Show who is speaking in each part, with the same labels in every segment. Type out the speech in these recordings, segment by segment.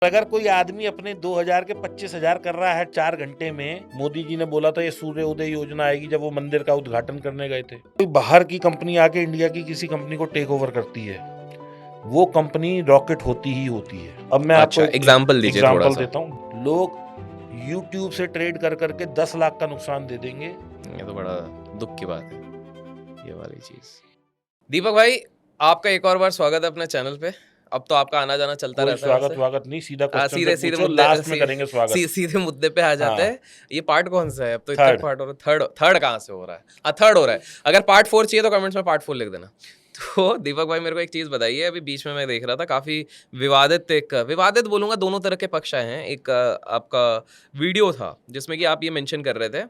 Speaker 1: अगर कोई आदमी अपने 2000 के 25,000 कर रहा है 4 घंटे में, मोदी जी ने बोला था ये सूर्य उदय योजना आएगी जब वो मंदिर का उद्घाटन करने गए थे। कोई बाहर की कंपनी आके इंडिया की किसी कंपनी को टेक ओवर करती है, वो कंपनी रॉकेट होती ही होती है। अब मैं आपको
Speaker 2: एग्जाम्पल दीजिए थोड़ा
Speaker 1: एग्जाम्पल
Speaker 2: सा।
Speaker 1: देता हूँ। लोग YouTube से ट्रेड कर करके 10 लाख का नुकसान दे देंगे।
Speaker 2: ये तो बड़ा दुख की बात है, ये वाली चीज। दीपक भाई, आपका एक और बार स्वागत है अपने चैनल पे। अब तो आपका आना जाना चलता
Speaker 1: कोई
Speaker 2: रहता है वैसे।
Speaker 1: स्वागत नहीं, सीधा क्वेश्चन से
Speaker 2: सीधे
Speaker 1: पूछो,
Speaker 2: मुद्दे
Speaker 1: लास्ट में करेंगे स्वागत।
Speaker 2: सीधे मुद्दे पे आ जाते
Speaker 1: हाँ।
Speaker 2: हैं। ये पार्ट कौन सा है? अब तो इतने
Speaker 1: थर्ड।
Speaker 2: पार्ट हो रहा है। थर्ड कहाँ से हो रहा है? थर्ड हो रहा है। अगर पार्ट 4 चाहिए तो कमेंट्स में पार्ट 4 लिख देना। तो दीपक भाई, मेरे को एक चीज बताइए। अभी बीच में मैं देख रहा था, काफी विवादित बोलूंगा, दोनों तरह के पक्ष आए हैं। एक आपका वीडियो था जिसमें कि आप ये मेंशन कर रहे थे।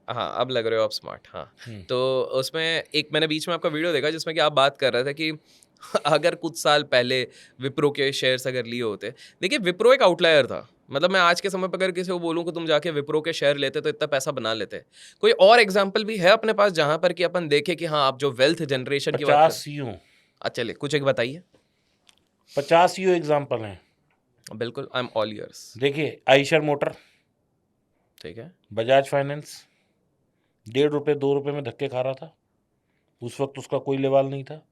Speaker 2: हाँ, अब लग रहे हो आप स्मार्ट। हाँ, तो उसमें एक मैंने बीच में आपका वीडियो देखा जिसमें कि आप बात कर रहे थे कि अगर कुछ साल पहले विप्रो के शेयर्स अगर लिए होते। देखिए, विप्रो एक आउटलायर था। मतलब मैं आज के समय पर अगर किसी को बोलूं कि तुम जाके विप्रो के शेयर लेते तो इतना पैसा बना लेते। कोई और एग्जांपल भी है अपने पास जहां पर कि अपन देखे कि हाँ, आप जो वेल्थ जनरेशन की बात
Speaker 1: 50
Speaker 2: कर।
Speaker 1: सीईओ,
Speaker 2: अच्छा, चलिए कुछ एक बताइए।
Speaker 1: 50 सीईओ एग्जाम्पल हैं।
Speaker 2: बिल्कुल, आई एम ऑल ईयर्स।
Speaker 1: देखिए, आइशर मोटर,
Speaker 2: ठीक है।
Speaker 1: बजाज फाइनेंस, 1.5 रुपये 2 रुपये में धक्के खा रहा था। उस वक्त उसका कोई लेवाल नहीं था।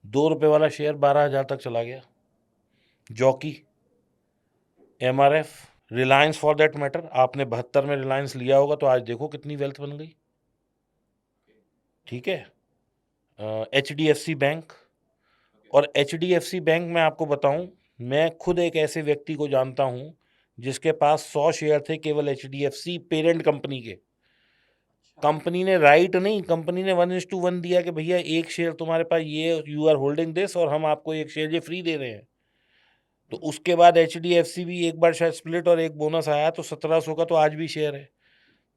Speaker 1: 2 रुपये वाला शेयर 12,000 तक चला गया। Jockey, MRF, Reliance for that matter, आपने 72 में रिलायंस लिया होगा तो आज देखो कितनी वेल्थ बन गई। ठीक है। HDFC बैंक, और HDFC बैंक में आपको बताऊं, मैं खुद एक ऐसे व्यक्ति को जानता हूं जिसके पास 100 शेयर थे केवल HDFC पेरेंट कंपनी के। कंपनी ने राइट नहीं, कंपनी ने 1:1 दिया कि भैया एक शेयर तुम्हारे पास, ये यू आर होल्डिंग दिस, और हम आपको एक शेयर ये फ्री दे रहे हैं। तो उसके बाद HDFC भी एक बार शायद स्प्लिट और एक बोनस आया तो 1700 का तो आज भी शेयर है।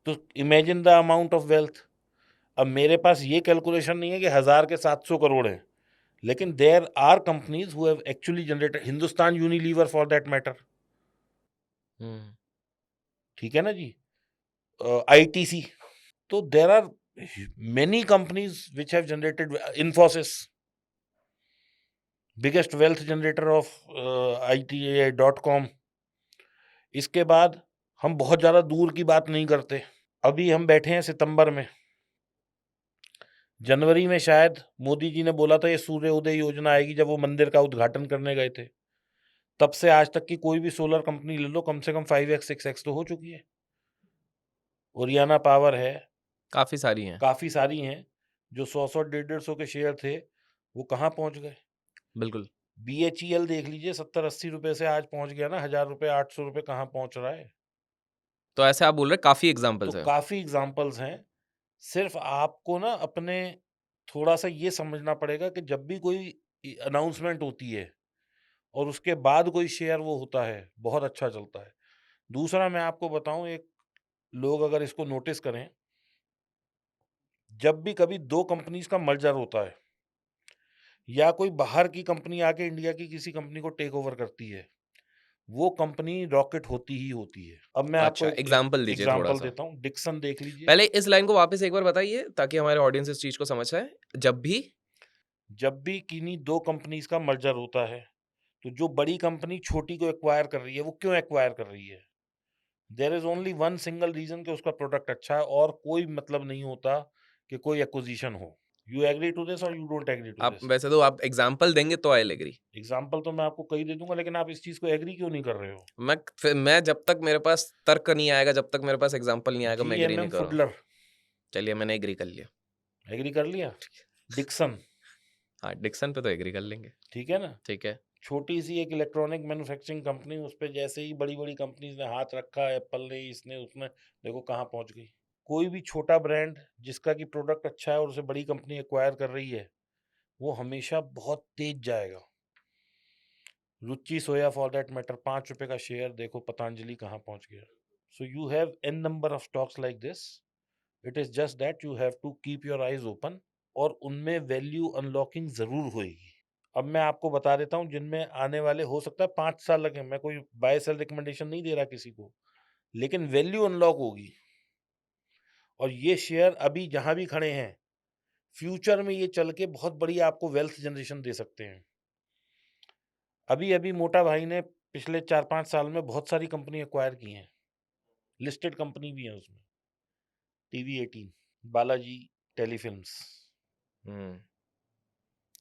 Speaker 1: तो imagine the amount of wealth. अब मेरे पास ये कैलकुलेशन नहीं है कि 1000 के 700 करोड़ हैं, लेकिन there are companies who have actually generated, Hindustan Unilever for that matter. ठीक है ना जी। ITC, तो there are many companies which have generated, Infosys, biggest wealth generator of ITA.com। इसके बाद हम बहुत ज़्यादा दूर की बात नहीं करते, अभी हम बैठे हैं सितंबर में। जनवरी में शायद मोदी जी ने बोला था ये सूर्य उदय योजना आएगी जब वो मंदिर का उद्घाटन करने गए थे। तब से आज तक की कोई भी सोलर कंपनी ले लो, कम से कम 5x 6x तो हो चुकी है। ओरियाना पावर है,
Speaker 2: काफी सारी हैं।
Speaker 1: काफ़ी सारी हैं। जो 100 150 के शेयर थे वो कहाँ पहुँच गए।
Speaker 2: बिल्कुल।
Speaker 1: BHEL देख लीजिए, 70-80 रुपए से आज पहुँच गया ना 1000 रुपए, 800 रुपए कहाँ पहुँच रहा है।
Speaker 2: तो ऐसे आप बोल रहे काफी
Speaker 1: तो
Speaker 2: एग्जांपल्स है।
Speaker 1: काफ़ी एग्जाम्पल्स हैं। सिर्फ आपको ना अपने थोड़ा सा ये समझना पड़ेगा कि जब भी कोई अनाउंसमेंट होती है और उसके बाद कोई शेयर वो होता है, बहुत अच्छा चलता है। दूसरा मैं आपको बताऊं, एक लोग अगर इसको नोटिस करें, जब भी कभी दो कंपनीज का मर्जर होता है या कोई बाहर की कंपनी आके इंडिया की किसी कंपनी को टेक ओवर करती है, वो कंपनी रॉकेट होती ही होती है। अब मैं आपको
Speaker 2: अच्छा, एग्जाम्पल दीजिए थोड़ा
Speaker 1: एग्जांपल
Speaker 2: सा।
Speaker 1: देता हूँ, डिक्सन देख लीजिए।
Speaker 2: पहले इस लाइन को वापस एक बार बताइए ताकि हमारे ऑडियंस इस चीज को समझ जाए।
Speaker 1: जब भी किन्हीं दो कंपनीज का मर्जर होता है, तो जो बड़ी कंपनी छोटी को एक्वायर कर रही है, वो क्यों एक्वायर कर रही है? There is only one single reason कि उसका प्रोडक्ट अच्छा है, और कोई मतलब नहीं होता कि कोई एक्विजिशन हो। यू एग्री टू दिस और यू डोंट एग्री टू
Speaker 2: आप
Speaker 1: दिस?
Speaker 2: वैसे तो आप एग्जाम्पल देंगे तो आई एग्री।
Speaker 1: एग्जाम्पल तो मैं आपको कई दे दूंगा, लेकिन आप इस चीज को एग्री क्यों नहीं कर रहे हो?
Speaker 2: मैं जब तक मेरे पास तर्क नहीं आएगा, जब तक मेरे पास एग्जाम्पल नहीं आएगा, मैं एग्री नहीं
Speaker 1: GMM
Speaker 2: करूँगा।
Speaker 1: फुडलर,
Speaker 2: चलिए, मैंने एग्री कर लिया।
Speaker 1: एग्री कर लिया। डिक्सन,
Speaker 2: हाँ, डिक्सन पे तो एग्री कर लेंगे।
Speaker 1: ठीक है ना।
Speaker 2: ठीक है।
Speaker 1: छोटी सी एक इलेक्ट्रॉनिक मैन्युफैक्चरिंग कंपनी, उस पर जैसे ही बड़ी बड़ी कंपनीज ने हाथ रखा, एप्पल ने, इसने उसने, देखो कहाँ पहुंच गई। कोई भी छोटा ब्रांड जिसका कि प्रोडक्ट अच्छा है और उसे बड़ी कंपनी एक्वायर कर रही है, वो हमेशा बहुत तेज जाएगा। Ruchi Soya for that matter, 5 रुपए का शेयर, देखो पतंजलि कहाँ पहुंच गया। So you have an number of stocks like this. It is just that you have to keep your eyes open, और उनमें वैल्यू अनलॉकिंग जरूर होगी। अब मैं आपको बता देता हूँ, जिनमें आने वाले हो सकता है 5 साल लगे, मैं कोई बाय सेल रिकमेंडेशन नहीं दे रहा किसी को, लेकिन वैल्यू अनलॉक होगी। और ये शेयर अभी जहां भी खड़े हैं, फ्यूचर में ये चल के बहुत बड़ी आपको वेल्थ जनरेशन दे सकते हैं। अभी अभी मोटा भाई ने पिछले 4-5 साल में बहुत सारी कंपनी एक्वायर की हैं, लिस्टेड कंपनी भी है उसमें, टीवी 18, बालाजी टेलीफिल्म्स,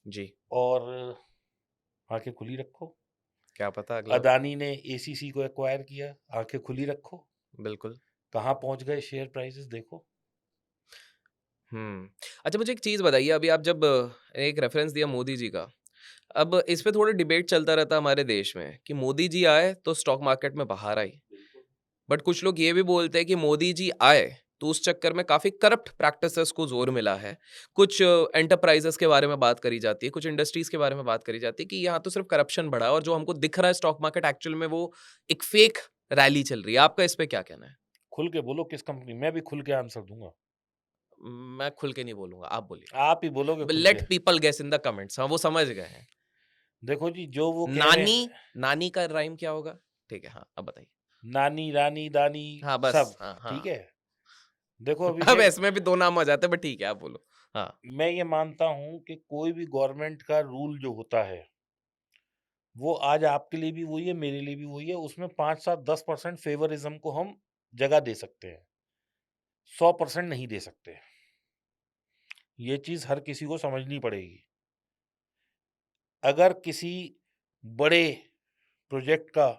Speaker 2: जी,
Speaker 1: और आंखें खुली रखो,
Speaker 2: क्या पता अगला
Speaker 1: अदानी ने एसीसी को एक्वायर किया, आंखें खुली रखो,
Speaker 2: बिल्कुल।
Speaker 1: कहाँ पहुंच गए शेयर प्राइसेस देखो।
Speaker 2: अच्छा मुझे एक चीज़ बताइए, अभी आप जब एक रेफ़रेंस दिया मोदी जी का, अब इस पे थोड़ा डिबेट चलता रहता है हमारे देश में कि मोदी जी आए तो स्टॉक मार्केट में बाहर आई। बट कुछ लोग ये भी बोलते हैं कि मोदी जी आए तो उस चक्कर में काफ़ी करप्ट प्रैक्टिसेस को ज़ोर मिला है। कुछ एंटरप्राइज़ेज़ के बारे में बात करी जाती है, कुछ इंडस्ट्रीज़ के बारे में बात करी जाती है कि यहाँ तो सिर्फ़ करप्शन बढ़ा है और जो हमको दिख रहा है स्टॉक मार्केट एक्चुअल में वो एक फ़ेक रैली चल रही है। आपका इस पे क्या कहना है?
Speaker 1: खुल के बोलो किस कंपनी, मैं भी खुल के आंसर दूंगा।
Speaker 2: मैं खुल के नहीं बोलूँगा, आप बोलिए।
Speaker 1: आप ही बोलोगे खुल के।
Speaker 2: Let people guess in the comments, हाँ, वो समझ गए हैं।
Speaker 1: देखो जी, जो वो कह रहे
Speaker 2: नानी,
Speaker 1: हैं,
Speaker 2: नानी का राइम क्या होगा? ठीक है, हाँ, अब बताइए।
Speaker 1: नानी रानी दानी
Speaker 2: हाँ, बस,
Speaker 1: सब,
Speaker 2: हाँ,
Speaker 1: ठीक
Speaker 2: हाँ।
Speaker 1: है। देखो
Speaker 2: अब
Speaker 1: अभिषेक,
Speaker 2: इसमें भी 2 नाम आ जाते हैं, बट ठीक है, आप बोलो। हाँ,
Speaker 1: मैं ये मानता हूं कि कोई भी गवर्नमेंट का रूल जो होता है, वो आज आपके लिए भी वही है, मेरे लिए भी वही है। उसमें 5-7-10% फेवरिज्म को हम जगह दे सकते हैं, 100% नहीं दे सकते। ये चीज हर किसी को समझनी पड़ेगी। अगर किसी बड़े प्रोजेक्ट का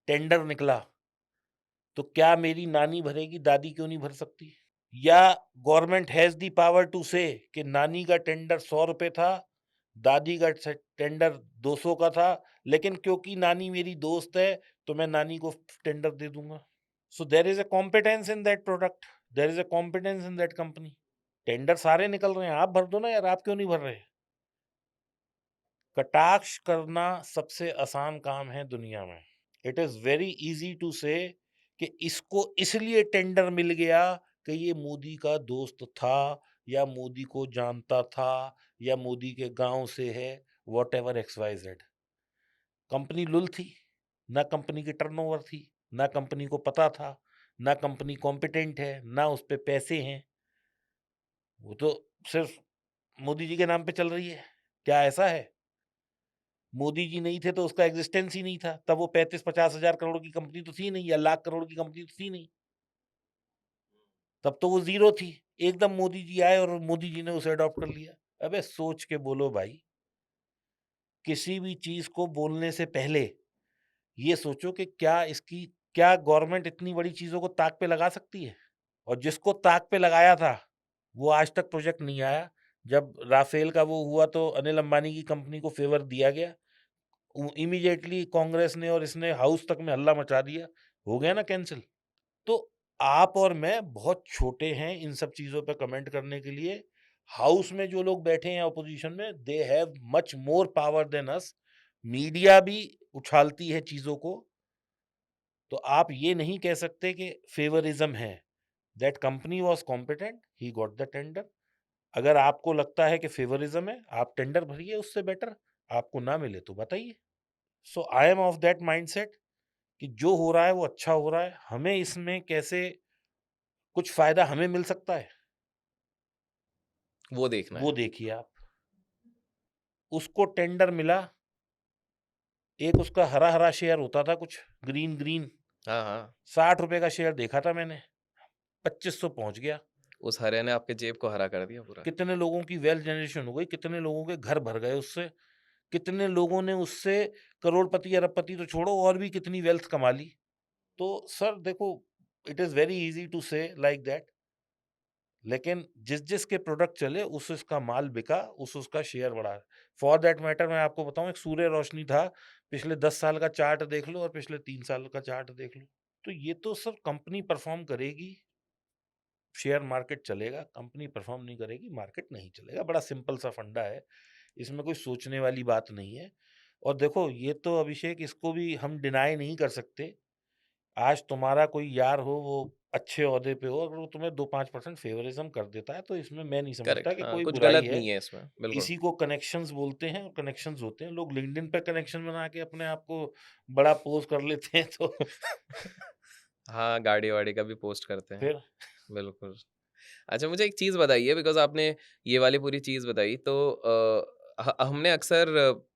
Speaker 1: टेंडर निकला, तो क्या मेरी नानी भरेगी, दादी क्यों नहीं भर सकती? या government has the power to say कि नानी का टेंडर 100 रुपए था, दादी का टेंडर 200 का था, लेकिन क्योंकि नानी मेरी दोस्त है तो मैं नानी को टेंडर दे दूंगा। So there is a competence in that product, there is a competence in that company. Tender सारे निकल रहे हैं, आप भर दो ना यार, आप क्यों नहीं भर रहे? कटाक्ष करना सबसे आसान काम है दुनिया में। It is very easy to say कि इसको इसलिए टेंडर मिल गया कि ये मोदी का दोस्त था, या मोदी को जानता था, या मोदी के गांव से है, whatever X Y Z. Company लुल थी, ना कंपनी की टर्नओवर थी, ना कंपनी को पता था, ना कंपनी कॉम्पिटेंट है, ना उस पे पैसे हैं। वो तो सिर्फ मोदी जी के नाम पे चल रही है। क्या ऐसा है? मोदी जी नहीं थे तो उसका एग्जिस्टेंस ही नहीं था, तब वो 35-50 हजार करोड़ की कंपनी तो थी नहीं, या लाख करोड़ की कंपनी तो थी नहीं, तब तो वो जीरो थी। एकदम मोदी जी आए और मोदी जी ने उसे अडॉप्ट कर लिया। अबे सोच के बोलो भाई, किसी भी चीज को बोलने से पहले ये सोचो कि क्या गवर्नमेंट इतनी बड़ी चीजों को ताक पे लगा सकती है? और जिसको ताक पे लगाया था, वो आज तक प्रोजेक्ट नहीं आया। जब राफेल का वो हुआ तो अनिल अंबानी की कंपनी को फेवर दिया गया, इमीडिएटली कांग्रेस ने और इसने हाउस तक में हल्ला मचा दिया, हो गया ना कैंसिल। तो आप और मैं बहुत छोटे हैं इन सब चीजों पे कमेंट करने के लिए। हाउस में जो लोग बैठे हैं अपोजिशन में, they have much more power than us. Media भी उछालती है चीजों को, तो आप ये नहीं कह सकते कि फेवरिज्म है। That company was competent, he got the tender. अगर आपको लगता है कि फेवरिज्म है, आप टेंडर भरिए उससे बेटर। आपको ना मिले तो बताइए। So I am of that mindset कि जो हो रहा है वो अच्छा हो रहा है। हमें इसमें कैसे कुछ फायदा हमें मिल सकता है,
Speaker 2: वो देखना
Speaker 1: वो
Speaker 2: है।
Speaker 1: देखिए आप। उसको टेंडर मिला, एक उसका हरा हरा शेयर होता था, कुछ ग्रीन ग्रीन,
Speaker 2: हाँ, हाँ,
Speaker 1: 60 रुपए का शेयर देखा था मैंने, 2500 पहुंच गया।
Speaker 2: उस हरे ने आपके जेब को हरा कर दिया पूरा।
Speaker 1: कितने लोगों की वेल्थ जनरेशन हो गई, कितने लोगों के घर भर गए उससे, कितने लोगों ने उससे करोड़पति अरबपति तो छोड़ो, और भी कितनी वेल्थ कमा ली। तो सर देखो, it is very easy to say like that, लेकिन जिस जिसके प्रोडक्ट चले उस उसका माल बिका, उस उसका शेयर बढ़ा। फॉर दैट मैटर मैं आपको बताऊं, एक सूर्य रोशनी था, पिछले 10 साल का चार्ट देख लो और पिछले 3 साल का चार्ट देख लो। तो ये तो सर कंपनी परफॉर्म करेगी, शेयर मार्केट चलेगा। कंपनी परफॉर्म नहीं करेगी, मार्केट नहीं चलेगा। बड़ा सिंपल सा फंडा है, इसमें कोई सोचने वाली बात नहीं है। और देखो ये तो अभिषेक, इसको भी हम डिनाई नहीं कर सकते। आज तुम्हारा कोई यार हो, वो अच्छे ओहदे पे हो, अगर वो तुम्हें 2-5% फेवरिज्म कर देता है, तो इसमें मैं नहीं समझता
Speaker 2: करेक्ट,
Speaker 1: कि
Speaker 2: हाँ,
Speaker 1: कोई
Speaker 2: कुछ
Speaker 1: बुराई
Speaker 2: गलत
Speaker 1: है।
Speaker 2: नहीं है इसमें, बिल्कुल।
Speaker 1: इसी को कनेक्शंस बोलते हैं, और कनेक्शंस होते हैं। लोग लिंक्डइन पे कनेक्शन बना के अपने आप को बड़ा पोज कर लेते हैं, तो
Speaker 2: हाँ, गाड़ी-वाड़ी का भी पोस्ट करते हैं,
Speaker 1: फिर
Speaker 2: बिल्कुल। अच्छा मुझे एक चीज़ बताइए बिकॉज़ आपने ये वाली पूरी चीज़ बताई तो हमने अक्सर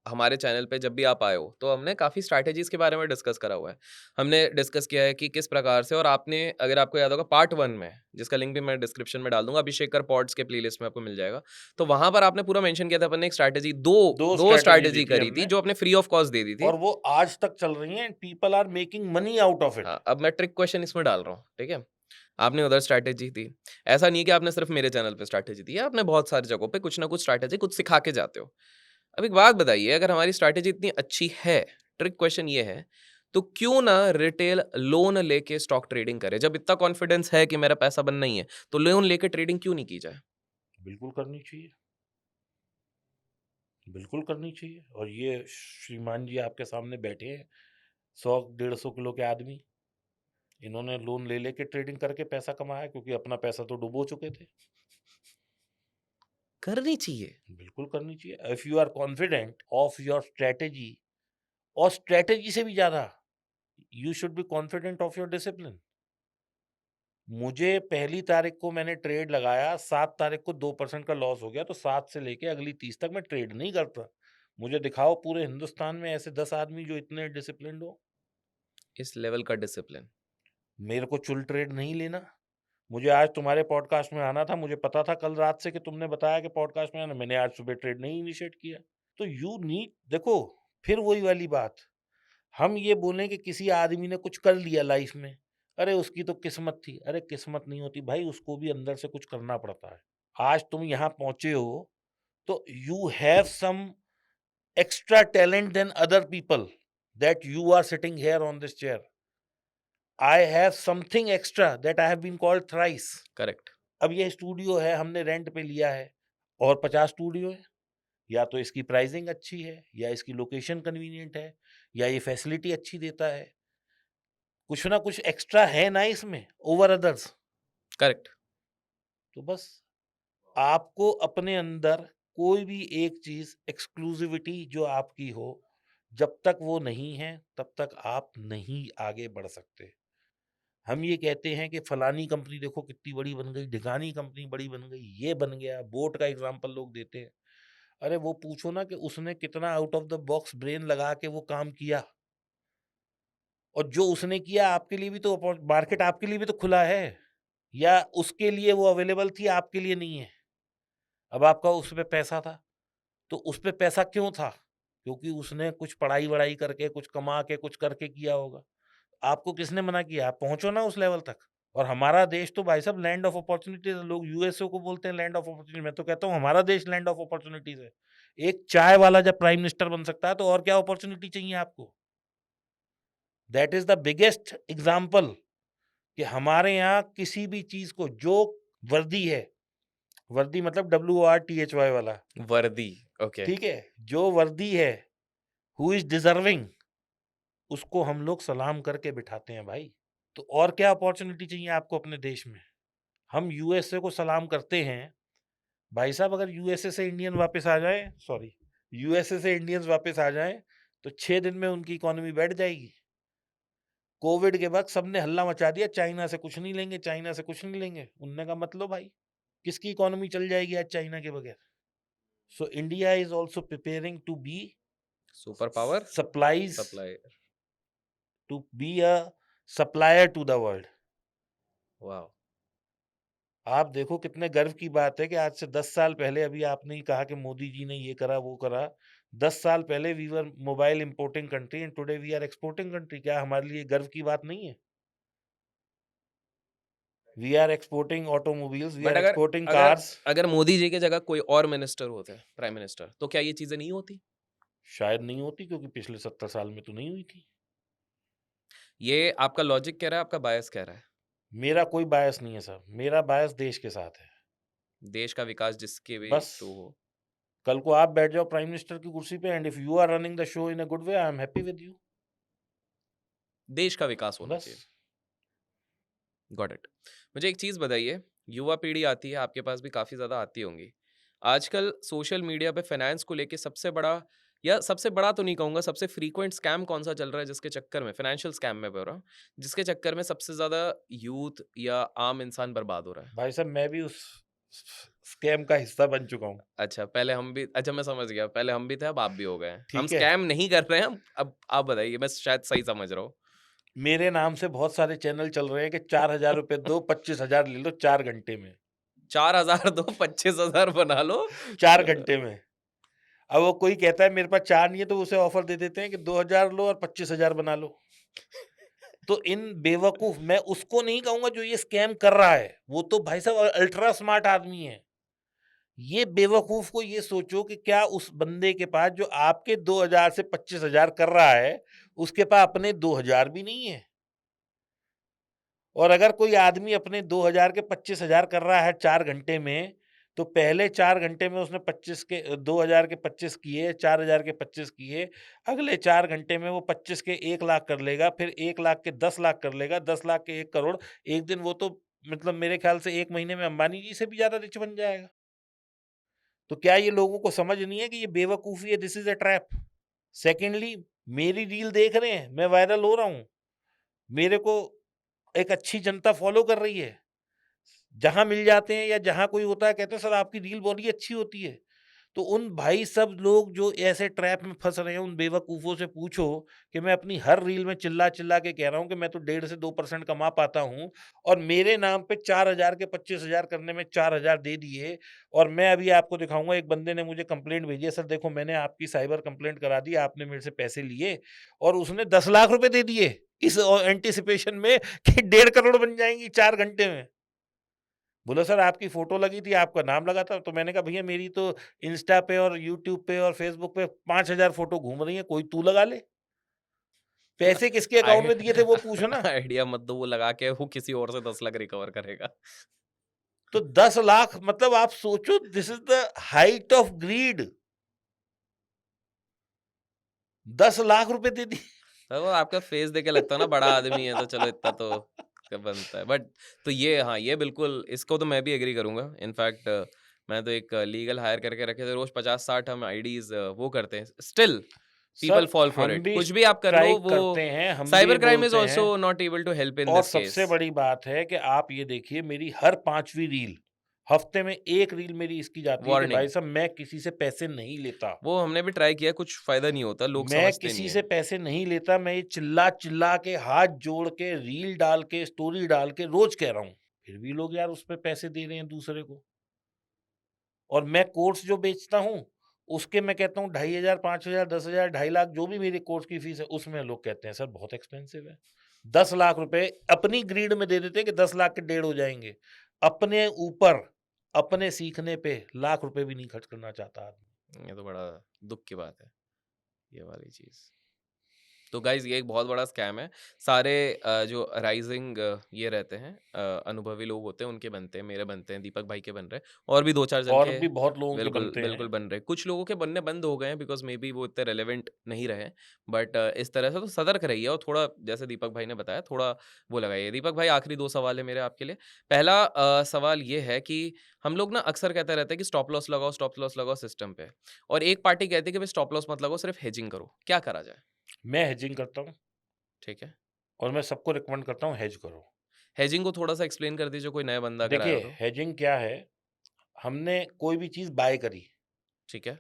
Speaker 2: हमारे चैनल पे जब भी आप आए हो तो हमने काफ़ी स्ट्रैटेजीज के बारे में डिस्कस करा हुआ है। हमने डिस्कस किया है कि किस प्रकार से, और आपने, अगर आपको याद होगा, पार्ट 1 में, जिसका लिंक भी मैं डिस्क्रिप्शन में डाल दूंगा, अभिषेक कर पॉड्स के प्लेलिस्ट में आपको मिल जाएगा। तो वहां पर आपने पूरा मेंशन किया था, अपन ने एक स्ट्रैटेजी, दो
Speaker 1: दो
Speaker 2: दो
Speaker 1: स्ट्रेटेजी दी
Speaker 2: स्ट्रैटेजी
Speaker 1: थी
Speaker 2: करी थी
Speaker 1: हमने,
Speaker 2: जो आपने फ्री ऑफ कॉस्ट दे दी थी।
Speaker 1: और वो आज तक चल रही हैं, people are making money out of it.
Speaker 2: हाँ, अब मैं ट्रिक क्वेश्चन इसमें डाल रहा हूँ, ठीक है। आपने उधर स्ट्रैटेजी दी, ऐसा नहीं है कि आपने सिर्फ मेरे चैनल पे स्ट्रैटेजी दी है, आपने बहुत सारी जगहों पे कुछ ना कुछ स्ट्रैटेजी कुछ सिखा के जाते हो। अब एक बात बताइए, अगर हमारी स्ट्रैटेजी इतनी अच्छी है, ट्रिक क्वेश्चन ये है, तो क्यों ना रिटेल लोन लेके स्टॉक ट्रेडिंग करे? जब इतना कॉन्फिडेंस है कि मेरा पैसा बनना ही है, तो लोन लेके ट्रेडिंग क्यों नहीं की जाए?
Speaker 1: बिल्कुल करनी चाहिए, बिल्कुल करनी चाहिए। और ये श्रीमान जी आपके सामने बैठे हैं, 100-150 किलो के आदमी, इन्होंने लोन ले लेके ट्रेडिंग करके पैसा कमाया, क्योंकि अपना पैसा तो डुबो चुके थे।
Speaker 2: करनी चाहिए।
Speaker 1: बिल्कुल करनी चाहिए। If you are confident of your strategy, और स्ट्रेटेजी से भी ज्यादा you should be confident of your discipline. मुझे 1 तारीख को मैंने ट्रेड लगाया, 7 तारीख को 2% का लॉस हो गया, तो 7 से लेके अगली 30 तक मैं ट्रेड नहीं करता। मुझे दिखाओ पूरे हिंदुस्तान में ऐसे 10 आदमी जो इतने डिसिप्लिन्ड हो।
Speaker 2: इस लेवल का डिसिप्लिन।
Speaker 1: मेरे को चुल ट्रेड नहीं लेना। मुझे आज तुम्हारे पॉडकास्ट में आना था, मुझे पता था कल रात से कि तुमने बताया कि पॉडकास्ट में आना, मैंने आज सुबह ट्रेड नहीं इनिशिएट किया। तो यू नीड, देखो, फिर वही वाली बात, हम ये बोलें कि किसी आदमी ने कुछ कर लिया लाइफ में, अरे उसकी तो किस्मत थी। अरे किस्मत नहीं होती भाई, उसको भी अंदर से कुछ करना पड़ता है। आज तुम यहाँ पहुंचे हो, तो you have some extra talent than other people, that you are sitting here on this chair. I have something extra that I have been called thrice.
Speaker 2: Correct.
Speaker 1: अब ये स्टूडियो है, हमने रेंट पे लिया है, और 50 स्टूडियो है। या तो इसकी प्राइसिंग अच्छी है, या इसकी लोकेशन कन्वीनियंट है, या ये फैसिलिटी अच्छी देता है। कुछ ना कुछ एक्स्ट्रा है ना इसमें, ओवर अदर्स।
Speaker 2: करेक्ट।
Speaker 1: तो बस आपको अपने अंदर कोई भी एक चीज, एक्सक्लूसिविटी जो आपकी हो, जब तक वो नहीं है तब तक आप नहीं आगे बढ़ सकते। हम ये कहते हैं कि फलानी कंपनी देखो कितनी बड़ी बन गई, ढिकानी कंपनी बड़ी बन गई, ये बन गया। बोट का एग्जांपल लोग देते हैं। अरे वो पूछो ना कि उसने कितना out of the box brain लगा के वो काम किया, और जो उसने किया आपके लिए भी तो, मार्केट आपके लिए भी तो खुला है, या उसके लिए वो अवेलेबल थी, आपके लिए नहीं है। अब आपका उस पे पैसा था, तो उस पे पैसा क्यों था? क्योंकि उसने कुछ पढ़ाई वढ़ाई करके, कुछ कमा के, कुछ करके किया होगा। आपको किसने मना किया? आप पहुंचो ना उस लेवल तक। और हमारा देश तो भाई साहब लैंड ऑफ अपॉर्चुनिटीज है। लोग यूएसए को बोलते हैं लैंड ऑफ अपॉर्चुनिटी, मैं तो कहता हूँ हमारा देश लैंड ऑफ अपॉर्चुनिटीज है। एक चाय वाला जब प्राइम मिनिस्टर बन सकता है, तो और क्या अपॉर्चुनिटी चाहिए आपको? That is the biggest example, कि हमारे यहाँ किसी भी चीज को, जो वर्दी है, वर्दी मतलब WRTHY वाला,
Speaker 2: वर्दी। ओके।
Speaker 1: ठीक है, जो वर्दी है, हु इज डिजर्विंग, उसको हम लोग सलाम करके बिठाते हैं भाई। तो और क्या अपॉर्चुनिटी चाहिए आपको अपने देश में? हम यूएसए को सलाम करते हैं। भाई साहब, अगर यूएसए से इंडियन वापस आ जाए, सॉरी, यूएसए से इंडियंस वापस आ जाएं, तो 6 दिन में उनकी इकोनॉमी बैठ जाएगी। कोविड के वक्त सबने हल्ला मचा दिया, चाइना से कुछ नहीं लेंगे, चाइना से कुछ नहीं लेंगे। उनने कहा मतलब भाई, किसकी इकोनॉमी चल जाएगी आज चाइना के बगैर? So India is also preparing to be
Speaker 2: super power.
Speaker 1: Supplies,
Speaker 2: supply.
Speaker 1: To be a supplier to the world.
Speaker 2: वाह।
Speaker 1: आप देखो कितने गर्व की बात है कि आज से 10 साल पहले, अभी आपने ही कहा कि मोदी जी ने ये करा वो करा, 10 साल पहले we were mobile importing country, and today we are exporting country. क्या हमारे लिए गर्व की बात नहीं है? We are exporting automobiles, we
Speaker 2: but
Speaker 1: are
Speaker 2: अगर
Speaker 1: एक्सपोर्टिंग
Speaker 2: अगर
Speaker 1: कार्स।
Speaker 2: अगर मोदी जी की जगह कोई और मिनिस्टर होते, प्राइम मिनिस्टर, तो क्या ये चीजें नहीं होती?
Speaker 1: शायद नहीं होती, क्योंकि पिछले 70 साल में तो नहीं हुई थी।
Speaker 2: ये आपका लॉजिक कह रहा है, आपका बायस कह रहा है?
Speaker 1: मेरा कोई बायस नहीं है सर, मेरा बायस देश के साथ है।
Speaker 2: देश का विकास जिसके भी
Speaker 1: बस
Speaker 2: थ्रू हो।
Speaker 1: कल को आप बैठ जाओ प्राइम मिनिस्टर की कुर्सी पे, and if you are running the show in a good way, I am happy with you.
Speaker 2: देश का विकास होना
Speaker 1: बस।
Speaker 2: चाहिए। Got it. मुझे एक चीज़ बताइए, युवा पीढ़ी आती है, आपके पास भी काफ़ी ज़्यादा आती होंगी। आजकल सोशल मीडिया पे फाइनेंस को लेके सबसे बड़ा, या सबसे बड़ा तो नहीं कहूँगा, सबसे फ्रीक्वेंट स्कैम कौन सा चल रहा है, जिसके चक्कर में, फाइनेंशियल स्कैम में बोल रहा हूँ, जिसके चक्कर में सबसे ज़्यादा यूथ या आम इंसान बर्बाद हो रहा है?
Speaker 1: भाई साहब, मैं भी उस स्कैम का हिस्सा बन चुका हूँ।
Speaker 2: अच्छा, पहले हम भी, अच्छा मैं समझ गया, पहले हम भी थे, अब आप भी हो गए हैं। हम
Speaker 1: ठीक है?
Speaker 2: स्कैम नहीं कर रहे हैं, अब आप बताइए, मैं शायद सही समझ रहा हूँ।
Speaker 1: मेरे नाम से बहुत सारे चैनल चल रहे हैं कि 4,000 रुपए दो, 25,000 ले लो 4 घंटे में।
Speaker 2: 4,000 दो, 25,000 बना लो।
Speaker 1: 4 घंटे में। अब वो कोई कहता है मेरे पास 4 नहीं है तो उसे ऑफर दे देते हैं कि 2,000 लो और 25,000 बना लो। तो इन बेवकूफ, मैं उसको नहीं कहूंगा जो ये स्कैम कर रहा है, वो तो भाई साहब अल्ट्रा स्मार्ट आदमी है। ये बेवकूफ को ये सोचो कि क्या उस बंदे के पास जो आपके 2,000 से 25,000 कर रहा है, उसके पास अपने 2,000 भी नहीं है। और अगर कोई आदमी अपने 2,000 के 25,000 कर रहा है 4 घंटे में, तो पहले 4 घंटे में उसने 25 के 2,000 के 25 किए, 4,000 के 25 किए, अगले 4 घंटे में वो 25 के 1 लाख कर लेगा, फिर 1 लाख के 10 लाख कर लेगा, 10 लाख के 1 करोड़। एक दिन वो तो मतलब मेरे ख्याल से 1 महीने में अंबानी जी से भी ज़्यादा रिच बन जाएगा। तो क्या ये लोगों को समझ नहीं है कि ये बेवकूफ़ी है, this is a trap. Secondly, मेरी रील देख रहे हैं, मैं वायरल हो रहा हूँ, मेरे को एक अच्छी जनता फॉलो कर रही है। जहाँ मिल जाते हैं या जहाँ कोई होता है कहते हैं सर आपकी रील बड़ी अच्छी होती है। तो उन भाई सब लोग जो ऐसे ट्रैप में फँस रहे हैं, उन बेवकूफ़ों से पूछो कि मैं अपनी हर रील में चिल्ला-चिल्ला के कह रहा हूँ कि मैं तो 1.5 से 2% कमा पाता हूँ और मेरे नाम पे 4,000 के 25,000 करने में 4,000 दे दिए। और मैं अभी आपको दिखाऊँगा, एक बंदे ने मुझे कंप्लेंट भेजी है, सर देखो मैंने आपकी साइबर कंप्लेंट करा दी, आपने मेरे से पैसे लिए और उसने 10 लाख रुपए दे दिए इस एंटीसिपेशन में कि 1.5 करोड़ बन जाएँगी 4 घंटे में। बोला सर आपकी फ़ोटो लगी थी, आपका नाम लगा था। तो मैंने कहा भैया मेरी तो इंस्टा पे और यूट्यूब पे और फ़ेसबुक पे 5,000 फ़ोटो घूम रही हैं, कोई तू लगा ले। पैसे किसके अकाउंट
Speaker 2: आइ
Speaker 1: में दिए थे वो पूछो ना।
Speaker 2: आइडिया मत दो, वो लगा के वो किसी और से 10 लाख रिकवर करेगा।
Speaker 1: तो 10 लाख मतलब आप सोचो, this is the height of greed. 10 lakh रुपए दे दिए।
Speaker 2: तो वो आपका फेस देख के लगता है ना बड़ा आदमी है, तो चलो इतना तो बनता है। बट तो ये, हाँ, ये बिल्कुल, इसको तो मैं भी एग्री करूंगा। इनफैक्ट मैं तो एक लीगल हायर करके रखे थे, रोज 50-60 हम आईडीज वो करते हैं। Still
Speaker 1: sir
Speaker 2: people fall for
Speaker 1: हम
Speaker 2: इट,
Speaker 1: भी
Speaker 2: कुछ भी आप कर लो,
Speaker 1: स्ट्राइक
Speaker 2: वो
Speaker 1: करते हैं, हम भी ये
Speaker 2: साइबर क्राइम इज
Speaker 1: बोलते हैं।
Speaker 2: Also not able to help in
Speaker 1: और
Speaker 2: दिस
Speaker 1: सबसे
Speaker 2: केस।
Speaker 1: बड़ी बात है कि आप ये देखिए मेरी हर 5वीं रील, हफ्ते में 1 रील मेरी इसकी जाती है कि
Speaker 2: वार्निंग,
Speaker 1: भाई साहब मैं किसी से पैसे नहीं लेता।
Speaker 2: वो हमने भी ट्राई किया, कुछ फायदा नहीं होता, लोग
Speaker 1: मैं
Speaker 2: समझते नहीं
Speaker 1: किसी
Speaker 2: है।
Speaker 1: से पैसे नहीं लेता, मैं ये चिल्ला-चिल्ला के, हाथ जोड़ के, रील डाल के, स्टोरी डाल के रोज़ कह रहा हूँ। फिर भी लोग यार उस पे पैसे दे रहे हैं दूसरे को। और मैं कोर्स जो बेचता हूँ, उसके मैं कहता हूँ 2,500, 5,000, 10,000, 2.5 लाख जो भी मेरे कोर्स की फीस है, उसमें लोग कहते हैं सर बहुत एक्सपेंसिव है। 10 लाख रुपए अपनी ग्रीड में दे देते हैं कि 10 लाख के 1.5 हो जाएँगे। अपने ऊपर, अपने सीखने पे लाख रुपए भी नहीं खर्च करना चाहता आदमी।
Speaker 2: ये तो बड़ा दुख की बात है, ये वाली चीज़। तो गाइज़ ये एक बहुत बड़ा स्कैम है। सारे जो राइज़िंग ये रहते हैं, अनुभवी लोग होते हैं, उनके बनते हैं, मेरे बनते हैं, दीपक भाई के बन रहे हैं, और भी 2-4 जन
Speaker 1: और
Speaker 2: के
Speaker 1: भी बहुत लोगों के
Speaker 2: बिल्कुल,
Speaker 1: बनते
Speaker 2: बिल्कुल
Speaker 1: हैं।
Speaker 2: बन रहे हैं। कुछ लोगों के बनने बंद हो गए हैं बिकॉज़ मेबी वो इतने रेलेवेंट नहीं रहे। बट इस तरह से तो सतर्क रहिए और थोड़ा, जैसे दीपक भाई ने बताया, थोड़ा वो लगाइए। दीपक भाई, आखिरी 2 सवाल है मेरे आपके लिए। पहला सवाल ये है कि हम लोग ना अक्सर कहते रहते हैं कि स्टॉप लॉस लगाओ सिस्टम पे, और एक पार्टी कहती है कि भई स्टॉप लॉस मत लगाओ, सिर्फ हेजिंग करो। क्या करा जाए?
Speaker 1: मैं हेजिंग करता हूँ
Speaker 2: ठीक है।
Speaker 1: और मैं सबको रिकमेंड करता हूँ हेज करो।
Speaker 2: हेजिंग को थोड़ा-सा एक्सप्लेन कर दीजिए, कोई नया बंदा अगर आया
Speaker 1: देखिए
Speaker 2: हो तो?
Speaker 1: हेजिंग क्या है, हमने कोई भी चीज़ बाय करी,
Speaker 2: ठीक है,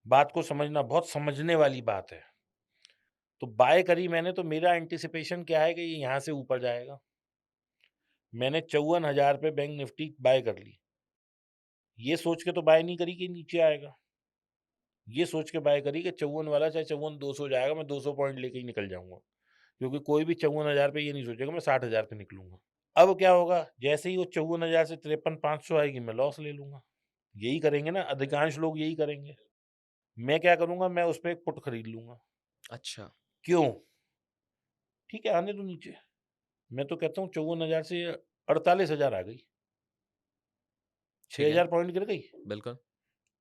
Speaker 1: बात को समझना बहुत समझने वाली बात है। तो बाय करी मैंने, तो मेरा एंटिसिपेशन क्या है कि ये यहाँ से ऊपर जाएगा। मैंने 54,000 पे बैंक निफ्टी बाय कर ली। ये सोच के तो बाय नहीं करी कि नीचे आएगा। ये सोच के बाय करी कि 54 वाला चाहे 54,200 जाएगा, मैं 200 पॉइंट लेके ही निकल जाऊँगा। क्योंकि कोई भी 54,000 पे ये नहीं सोचेगा मैं 60,000 पे निकलूँगा। अब क्या होगा, जैसे ही वो 54,000 से 53,500 आएगी मैं लॉस ले लूँगा। यही करेंगे ना, अधिकांश लोग यही करेंगे। मैं क्या करूँगा, मैं उस पे एक पुट खरीद लूँगा।
Speaker 2: अच्छा,
Speaker 1: क्यों? ठीक है आने दो नीचे। मैं तो कहता हूँ 54,000 से 48,000 आ गई,
Speaker 2: ठीक है,
Speaker 1: 6,000 पॉइंट गिर गई।
Speaker 2: बिल्कुल।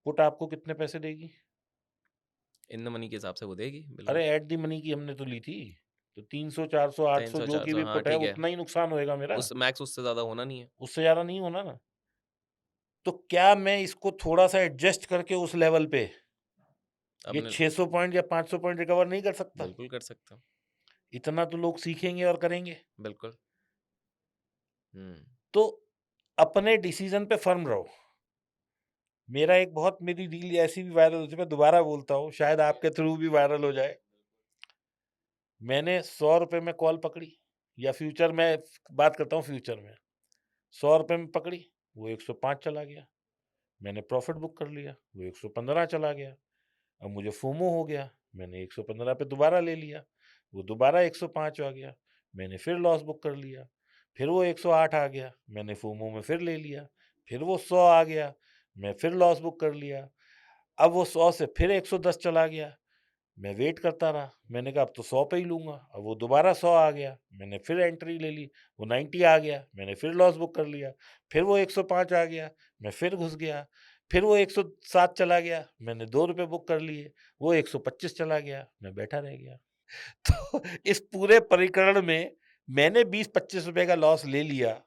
Speaker 1: पुट आपको कितने पैसे देगी?
Speaker 2: इन द मनी के हिसाब से वो देगी, बिल्कुल।
Speaker 1: अरे एट द मनी की हमने तो ली थी। तो 300, 400, 800 जो की
Speaker 2: 300-400,
Speaker 1: भी
Speaker 2: हाँ,
Speaker 1: पुट है
Speaker 2: ठीक है।
Speaker 1: उतना ही नुकसान होएगा मेरा।
Speaker 2: उस मैक्स उससे ज़्यादा होना नहीं है।
Speaker 1: उससे ज़्यादा नहीं होना ना। तो क्या मैं इसको थोड़ा-सा एडजस्ट करके उस लेवल पे ये
Speaker 2: आपने
Speaker 1: 600 पॉइंट या 500 पॉइंट रिकवर नहीं कर सकता?
Speaker 2: बिल्कुल कर सकते हो,
Speaker 1: इतना तो लोग सीखेंगे और करेंगे।
Speaker 2: बिल्कुल। हुँ,
Speaker 1: तो अपने डिसीज़न पे फ़र्म रहो। मेरा एक बहुत मेरी रील ऐसी भी वायरल होती है, मैं दोबारा बोलता हूँ, शायद आपके थ्रू भी वायरल हो जाए। मैंने 100 रुपए में कॉल पकड़ी, या फ्यूचर में बात करता हूँ, फ्यूचर में 100 रुपए में पकड़ी, वो 105 चला गया। मैंने प्रॉफिट बुक कर लिया, वो 115 चला गया। अब मुझे फोमो हो गया, मैंने 115 पे दोबारा ले लिया, वो दोबारा 105 आ गया। मैंने फिर लॉस बुक कर लिया, फिर वो 108 आ गया, मैंने फोमो में फिर ले लिया, फिर वो 100 आ गया, मैं फिर लॉस बुक कर लिया। अब वो 100 से फिर 110 चला गया, मैं वेट करता रहा, मैंने कहा अब तो 100 पे ही लूंगा। अब वो दोबारा 100 आ गया, मैंने फिर एंट्री ले ली, वो 90 आ गया, मैंने फिर लॉस बुक कर लिया। फिर वो 105 आ गया, मैं फिर घुस गया। फिर वो 107 चला गया, मैंने 2 रुपए बुक कर लिए। वो 125 चला गया, मैं बैठा रह गया। तो इस पूरे परिकरण में मैंने 20-25 रुपए का लॉस ले लिया।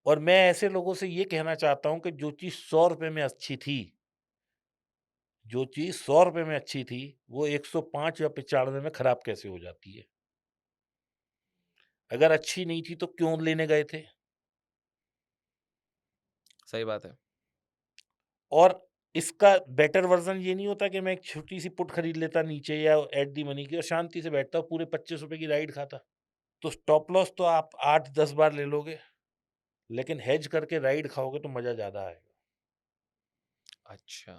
Speaker 1: और मैं ऐसे लोगों से ये कहना चाहता हूँ कि जो चीज़ 100 रुपए में अच्छी थी, जो चीज़ 100 रुपए में अच्छी थी, वो 105 या 95 में खराब कैसे हो जाती है? अगर अच्छी नहीं थी तो क्यों लेने गए थे?
Speaker 2: सही बात है।
Speaker 1: और इसका बेटर वर्ज़न ये नहीं होता कि मैं एक छोटी-सी पुट खरीद लेता नीचे या एट द मनी की, और शांति से बैठता पूरे 25 रुपए की राइड खाता। तो स्टॉप लॉस तो आप 8-10 बार ले लोगे, लेकिन हेज करके राइड खाओगे तो मज़ा ज़्यादा आएगा।
Speaker 2: अच्छा,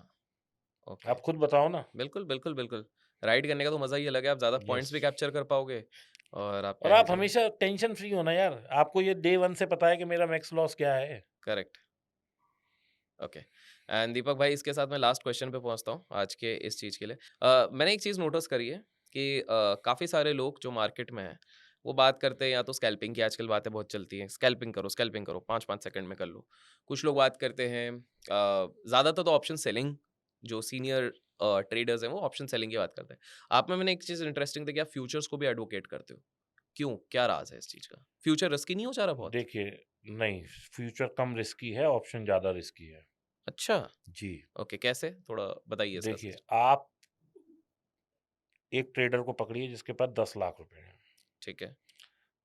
Speaker 2: ओके।
Speaker 1: आप खुद बताओ ना?
Speaker 2: बिल्कुल, बिल्कुल, बिल्कुल। राइड करने का तो मज़ा ही अलग है, आप ज़्यादा
Speaker 1: यस।
Speaker 2: पॉइंट्स भी कैप्चर कर पाओगे और आप
Speaker 1: और
Speaker 2: क्या ही
Speaker 1: आप
Speaker 2: करें।
Speaker 1: हमेशा टेंशन फ्री हो ना यार। आपको ये डे 1 से पता है कि मेरा मैक्स लॉस क्या है।
Speaker 2: Correct, okay. एंड दीपक भाई, इसके साथ मैं लास्ट क्वेश्चन पे पहुँचता हूँ आज के इस चीज़ के लिए। मैंने एक चीज़ नोटिस करी है कि काफ़ी सारे लोग जो मार्केट में हैं, वो बात करते हैं या तो स्कैल्पिंग की आजकल बातें बहुत चलती हैं, स्कैल्पिंग करो, 5-5 सेकंड में कर लो। कुछ लोग बात करते हैं ज़्यादातर तो ऑप्शन सेलिंग, जो सीनियर ट्रेडर्स हैं, वो ऑप्शन सेलिंग की बात करते हैं। आप में मैंने एक चीज़ इंटरेस्टिंग देखी, आप फ्यूचर्स को भी एडवोकेट करते हो। क्यों? क्या राज़ है इस चीज़ का? फ्यूचर रिस्की नहीं हो जा रहा बहुत?
Speaker 1: देखिए, नहीं, फ्यूचर कम रिस्की है, ऑप्शन ज़्यादा रिस्की है।
Speaker 2: अच्छा,
Speaker 1: जी,
Speaker 2: ओके, कैसे? थोड़ा बताइए इसका
Speaker 1: देखिए,
Speaker 2: सिस्टम।
Speaker 1: आप एक ट्रेडर को पकड़िए जिसके पास 10 लाख रुपए हैं।
Speaker 2: ठीक है,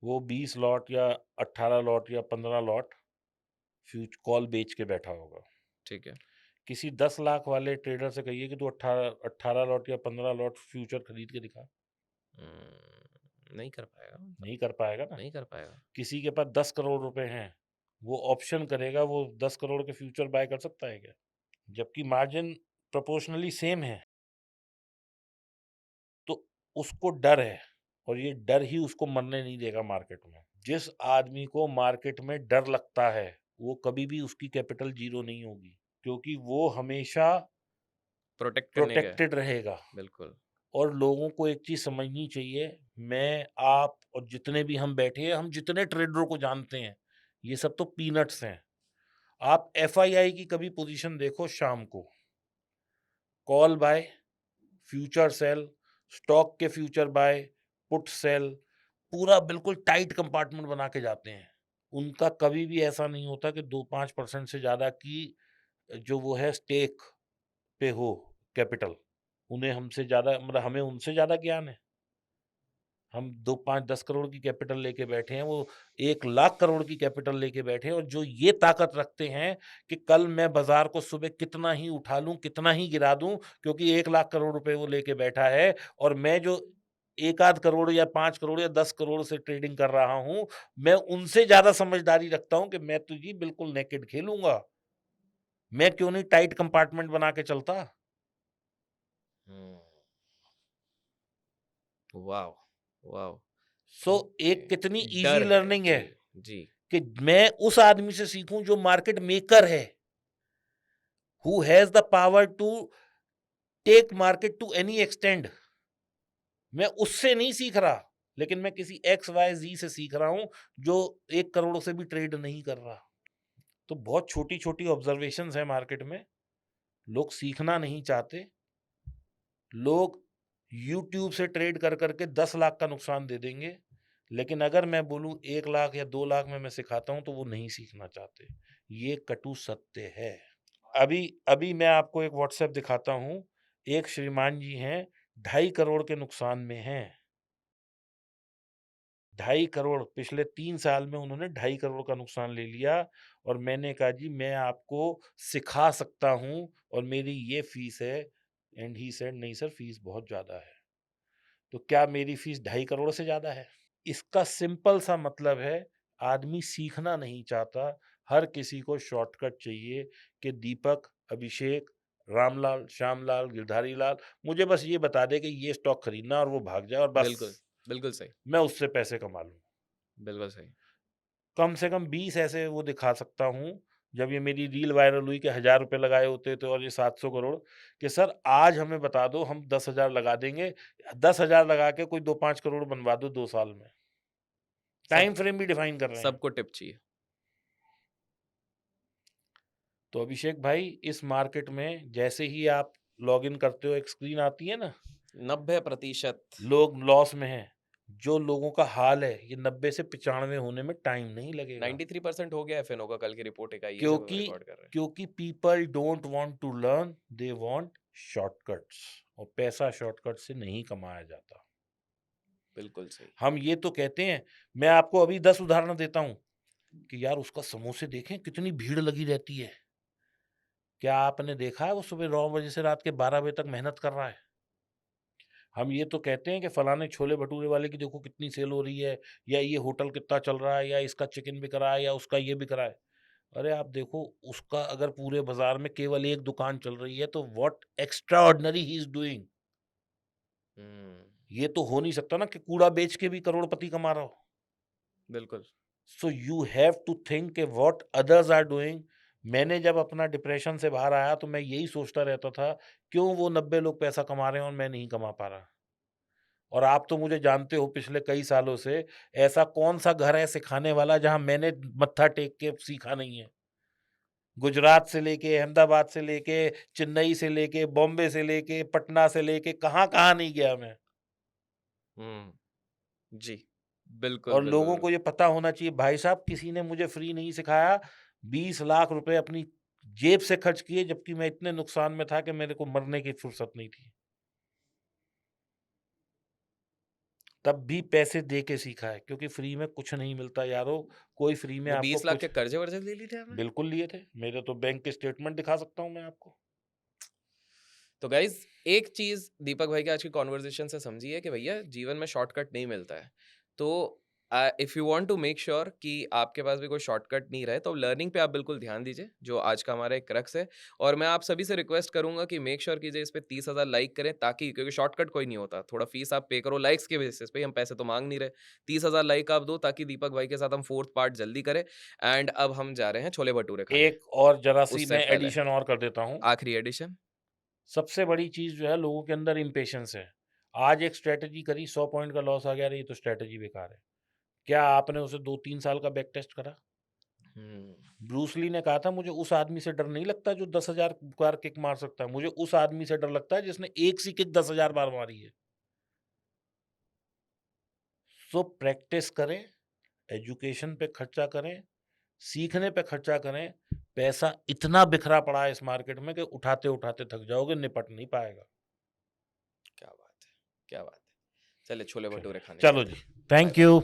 Speaker 1: वो 20 लॉट या 18 लॉट या 15 लॉट कॉल बेच के बैठा होगा।
Speaker 2: ठीक है।
Speaker 1: किसी 10 लाख वाले ट्रेडर से कहिए कि तू 18 लॉट या 15 लॉट फ्यूचर खरीद के दिखा,
Speaker 2: नहीं कर पाएगा मतलब,
Speaker 1: नहीं कर पाएगा ना।
Speaker 2: नहीं कर पाएगा।
Speaker 1: किसी के पास 10 करोड़ रुपए हैं, वो ऑप्शन करेगा, वो 10 करोड़ के फ्यूचर बाय कर सकता है क्या? जबकि मार्जिन प्रोपोर्शनली सेम है। तो उसको डर है, और ये डर ही उसको मरने नहीं देगा मार्केट में। जिस आदमी को मार्केट में डर लगता है, वो कभी भी उसकी कैपिटल जीरो नहीं होगी, क्योंकि वो हमेशा
Speaker 2: प्रोटेक्ट करने का है,
Speaker 1: प्रोटेक्टेड रहेगा।
Speaker 2: बिल्कुल।
Speaker 1: और लोगों को एक चीज समझनी चाहिए, मैं, आप और जितने भी हम बैठे हैं, हम जितने ट्रेडरों को जानते हैं, ये सब तो पीनट्स हैं। आप एफआईआई की कभी पोजीशन देखो शाम को, call buy, future sell, stock के फ्यूचर बाय, पुट सेल, पूरा बिल्कुल टाइट कंपार्टमेंट बना के जाते हैं। उनका कभी भी ऐसा नहीं होता कि 2-5% से ज़्यादा की जो वो है स्टेक पे हो कैपिटल। उन्हें हमसे ज़्यादा, मतलब हमें उनसे ज़्यादा ज्ञान है। हम 2, 5, 10 करोड़ की कैपिटल लेके बैठे हैं, वो 1 लाख करोड़ की कैपिटल लेके बैठे हैं, और जो ये ताकत रखते हैं कि कल मैं बाज़ार को सुबह कितना ही उठा लूँ, कितना ही गिरा दूँ, क्योंकि 1 लाख करोड़ रुपए वो लेके बैठा है, और मैं जो 1 आध करोड़ या 5 करोड़ या 10 करोड़ से ट्रेडिंग कर रहा हूँ, मैं उनसे ज़्यादा समझदारी रखता हूँ कि मैं तो जी बिल्कुल नेकेड खेलूँगा। मैं क्यों नहीं टाइट कंपार्टमेंट बना के चलता?
Speaker 2: हुँ, वॉव! वॉव!
Speaker 1: सो
Speaker 2: ओके,
Speaker 1: एक कितनी ईज़ी
Speaker 2: डर है।
Speaker 1: लर्निंग है
Speaker 2: जी, जी।
Speaker 1: कि मैं उस आदमी से सीखूँ जो मार्केट मेकर है। Who has the power to take market to any extent। मैं उससे नहीं सीख रहा, लेकिन मैं किसी एक्स वाई जी से सीख रहा हूं, जो 1 करोड़ से भी ट्रेड नहीं कर रहा। तो बहुत छोटी छोटी ऑब्जर्वेशंस है मार्केट में, लोग सीखना नहीं चाहते। लोग यूट्यूब से ट्रेड कर करके 10 लाख का नुकसान दे देंगे, लेकिन अगर मैं बोलूं 1 लाख या 2 लाख में मैं सिखाता हूं, तो वो नहीं सीखना चाहते। ये कटु सत्य है। अभी अभी मैं आपको एक व्हाट्सएप दिखाता हूँ। एक श्रीमान जी हैं, 2.5 करोड़ के नुकसान में हैं। 2.5 करोड़ पिछले 3 साल में उन्होंने 2.5 करोड़ का नुकसान ले लिया और मैंने कहा जी मैं आपको सिखा सकता हूँ और मेरी ये फीस है। एंड ही सेड नहीं सर फीस बहुत ज़्यादा है। तो क्या मेरी फीस 2.5 करोड़ से ज़्यादा है? इसका सिंपल सा मतलब है आदमी सीखना नहीं चाहता, हर किसी को शॉर्टकट चाहिए कि दीपक, अभिषेक, रामलाल, श्यामलाल, गिरधारी लाल मुझे बस ये बता दे कि ये स्टॉक खरीदना और वो भाग जाए और बस
Speaker 2: बिल्कुल, बिल्कुल सही,
Speaker 1: मैं उससे पैसे कमा लूँ।
Speaker 2: बिल्कुल सही।
Speaker 1: कम से कम 20 ऐसे वो दिखा सकता हूँ, जब ये मेरी रील वायरल हुई कि ₹1000 लगाए होते थे और ये 700 करोड़ कि सर आज हमें बता दो हम 10,000 लगा देंगे, 10,000 लगा के कोई 2-5 करोड़ बनवा दो 2 साल में।
Speaker 2: सब
Speaker 1: टाइम फ्रेम भी डिफाइन कर रहे हैं।
Speaker 2: सबको टिप चाहिए।
Speaker 1: तो अभिषेक भाई इस मार्केट में जैसे ही आप लॉगिन करते हो एक स्क्रीन आती है ना,
Speaker 2: 90%
Speaker 1: लोग लॉस में हैं। जो लोगों का हाल है ये 90 से 95 होने में टाइम नहीं लगेगा।
Speaker 2: 93% हो गया है फिनो का, कल की रिपोर्ट एक आई है जब हम
Speaker 1: क्योंकि
Speaker 2: रिकॉर्ड कर रहे हैं।
Speaker 1: क्योंकि people don't want to learn, they want shortcuts और पैसा शॉर्टकट से नहीं कमाया जाता।
Speaker 2: बिल्कुल सही।
Speaker 1: हम ये तो कहते हैं, मैं आपको अभी 10 उदाहरण देता हूँ कि यार उसका समोसे देखें कितनी भीड़ लगी रहती है। क्या आपने देखा है वो सुबह 9 बजे से रात के 12 बजे तक मेहनत कर रहा है? हम ये तो कहते हैं कि फलाने छोले भटूरे वाले की देखो कितनी सेल हो रही है या ये होटल कितना चल रहा है या इसका चिकन बिक रहा है या उसका ये बिक रहा है। अरे आप देखो उसका अगर पूरे बाजार में केवल एक दुकान चल रही है तो what extraordinary he is doing.
Speaker 2: हुँ,
Speaker 1: ये तो हो नहीं सकता ना कि कूड़ा बेच के भी करोड़पति कमा रहा हो।
Speaker 2: बिल्कुल।
Speaker 1: So you have to think कि व्हाट अदर्स आर डूइंग। मैंने जब अपना डिप्रेशन से बाहर आया तो मैं यही सोचता रहता था क्यों वो 90 लोग पैसा कमा रहे हैं और मैं नहीं कमा पा रहा। और आप तो मुझे जानते हो पिछले कई सालों से, ऐसा कौन-सा घर है सिखाने वाला जहाँ मैंने मत्था टेक के सीखा नहीं है। गुजरात से लेके, अहमदाबाद से लेके, चेन्नई से लेके, बॉम्बे से लेके, पटना से लेके कहाँ-कहाँ नहीं गया मैं।
Speaker 2: हुँ, जी। बिल्कुल,
Speaker 1: और
Speaker 2: बिल्कुल,
Speaker 1: लोगों
Speaker 2: बिल्कुल।
Speaker 1: को ये पता होना चाहिए भाई साहब किसी ने मुझे फ्री नहीं सिखाया। 20 लाख रुपए अपनी जेब से खर्च किए जबकि मैं इतने नुकसान में था कि मेरे को मरने की फुर्सत नहीं थी। तब भी पैसे दे के सीखा है क्योंकि फ्री में कुछ नहीं मिलता यारो। कोई फ्री में
Speaker 2: वो
Speaker 1: आपको
Speaker 2: 20 लाख
Speaker 1: कुछ
Speaker 2: के कर्ज़े-वर्ज़े ले लिए थे आपने?
Speaker 1: बिल्कुल लिए थे। मेरे तो बैंक के स्टेटमेंट दिखा सकता हूँ मैं आपको।
Speaker 2: तो गाइज़ एक चीज़ दीपक भाई के आज की कन्वर्सेशन से समझिए कि भैया जीवन में शॉर्टकट नहीं मिलता है। तो if you want to make sure कि आपके पास भी कोई शॉर्टकट नहीं रहे तो लर्निंग पे आप बिल्कुल ध्यान दीजिए, जो आज का हमारा एक क्रक्स है। और मैं आप सभी से रिक्वेस्ट करूँगा कि मेक श्योर कीजिए इस पे 30,000 लाइक करें, ताकि क्योंकि शॉर्टकट कोई नहीं होता। थोड़ा फीस आप पे करो लाइक्स के बेसिस पे, हम पैसे तो माँग नहीं रहे। 30,000 लाइक आप दो ताकि दीपक भाई के साथ हम 4th पार्ट जल्दी करें। एंड अब हम जा रहे हैं छोले-भटूरे खाने,
Speaker 1: एक और ज़रा-सी
Speaker 2: उससे
Speaker 1: मैं
Speaker 2: पहले
Speaker 1: एडिशन और कर देता हूँ।
Speaker 2: आखिरी एडिशन।
Speaker 1: सबसे बड़ी चीज़ जो है लोगों के अंदर इम्पेशंस है। आज एक स्ट्रैटेजी करी 100 पॉइंट का लॉस आ गया, अरे ये तो स्ट्रैटेजी बेकार है। क्या आपने उसे 2-3 साल का बैक टेस्ट करा?
Speaker 2: हुँ,
Speaker 1: ब्रूस ली ने कहा था मुझे उस आदमी से डर नहीं लगता जो 10,000 बार किक मार सकता है। मुझे उस आदमी से डर लगता है जिसने एक सी किक 10,000 बार मारी है। सो प्रैक्टिस करें, एजुकेशन पे खर्चा करें, सीखने पे खर्चा करें। पैसा इतना बिखरा पड़ा है इस मार्केट में कि उठाते-उठाते थक जाओगे, निपट नहीं पाएगा।
Speaker 2: क्या बात है! क्या बात है! चलिए छोले-भटूरे
Speaker 1: चलिए,
Speaker 2: खाने
Speaker 1: चलो
Speaker 2: चलते
Speaker 1: जी,
Speaker 2: हैं।
Speaker 1: Thank
Speaker 2: bye-bye.
Speaker 1: यू।